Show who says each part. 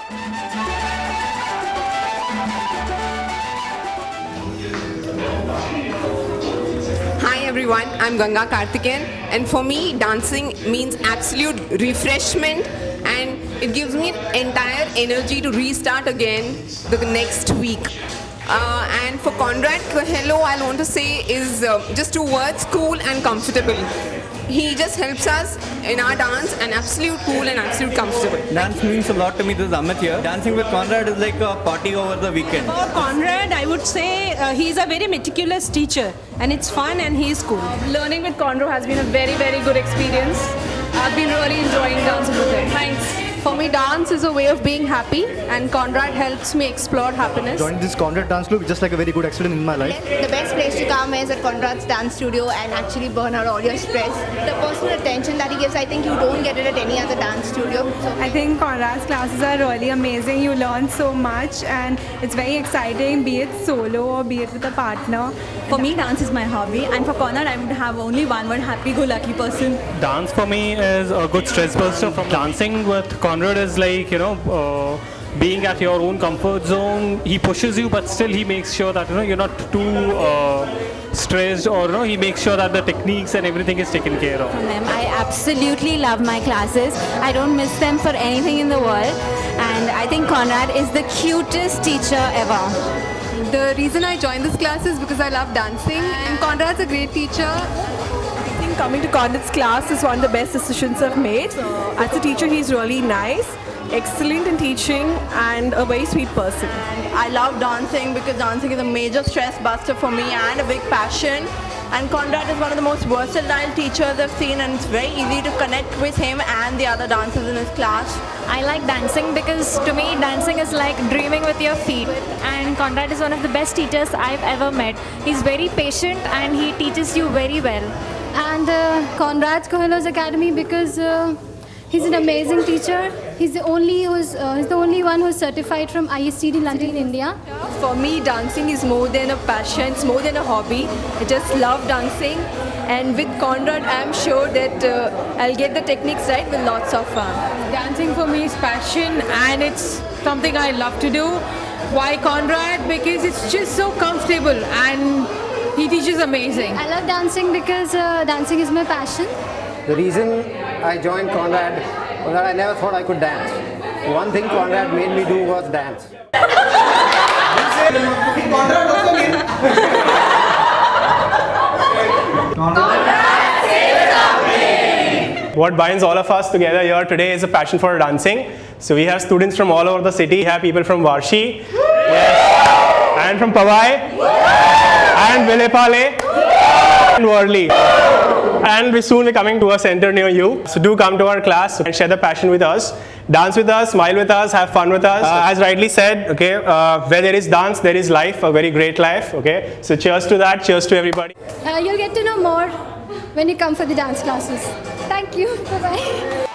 Speaker 1: Hi everyone, I'm Ganga Karthikeyan, and for me dancing means absolute refreshment, and it gives me entire energy to restart again the next week. And for Conrad Coelho, I want to say is just two words: cool and comfortable. He just helps us in our dance and absolute cool and absolute comfortable.
Speaker 2: Dance means a lot to me. This is Amit here. Dancing with Conrad is like a party over the weekend.
Speaker 3: For Conrad, I would say he's a very meticulous teacher, and it's fun and he's cool.
Speaker 4: Learning with Conrad has been a very, very good experience. I've been really enjoying dancing with him. Thanks. For me, dance is a way of being happy, and Conrad helps me explore happiness.
Speaker 5: Joining this Conrad dance club is just like a very good experience in my life.
Speaker 6: The best place to come is at Conrad's dance studio and actually burn out all your stress. The personal attention that he gives, I think you don't get it at any other dance studio. So
Speaker 7: I think Conrad's classes are really amazing. You learn so much and it's very exciting, be it solo or be it with a partner.
Speaker 8: For me, dance is my hobby, and for Conrad, I would have only one word: happy-go-lucky person.
Speaker 9: Dance for me is a good stress buster. From dancing with Conrad is like, being at your own comfort zone. He pushes you, but still he makes sure that you're not too stressed, or he makes sure that the techniques and everything is taken care of.
Speaker 8: From them, I absolutely love my classes. I don't miss them for anything in the world, and I think Conrad is the cutest teacher ever.
Speaker 4: The reason I joined this class is because I love dancing, and Conrad's a great teacher.
Speaker 3: I think coming to Conrad's class is one of the best decisions I've made. As a teacher, he's really nice, excellent in teaching, and a very sweet person.
Speaker 4: I love dancing because dancing is a major stress buster for me and a big passion. And Conrad is one of the most versatile teachers I've seen, and it's very easy to connect with him and the other dancers in his class.
Speaker 8: I like dancing because to me, dancing is like dreaming with your feet. And Conrad is one of the best teachers I've ever met. He's very patient and he teaches you very well.
Speaker 7: And Conrad Coelho's Academy because he's an amazing teacher. He's the only one who's certified from ISTD London, India.
Speaker 4: For me, dancing is more than a passion, it's more than a hobby. I just love dancing, and with Conrad, I'm sure that I'll get the techniques right with lots of fun.
Speaker 3: Dancing for me is passion, and it's something I love to do. Why Conrad? Because it's just so comfortable, and he teaches amazing.
Speaker 7: I love dancing because dancing is my passion.
Speaker 5: The reason I joined Conrad was that I never thought I could dance. One thing Conrad made me do was dance.
Speaker 9: What binds all of us together here today is a passion for dancing. So we have students from all over the city. We have people from Varshi, yes, and from Powai, and Vilepale, and Worli. And we soon be coming to a center near you. So do come to our class and share the passion with us. Dance with us, smile with us, have fun with us. As rightly said, where there is dance, there is life, a very great life. So cheers to that, cheers to everybody.
Speaker 7: You'll get to know more when you come for the dance classes. Thank you. Bye-bye.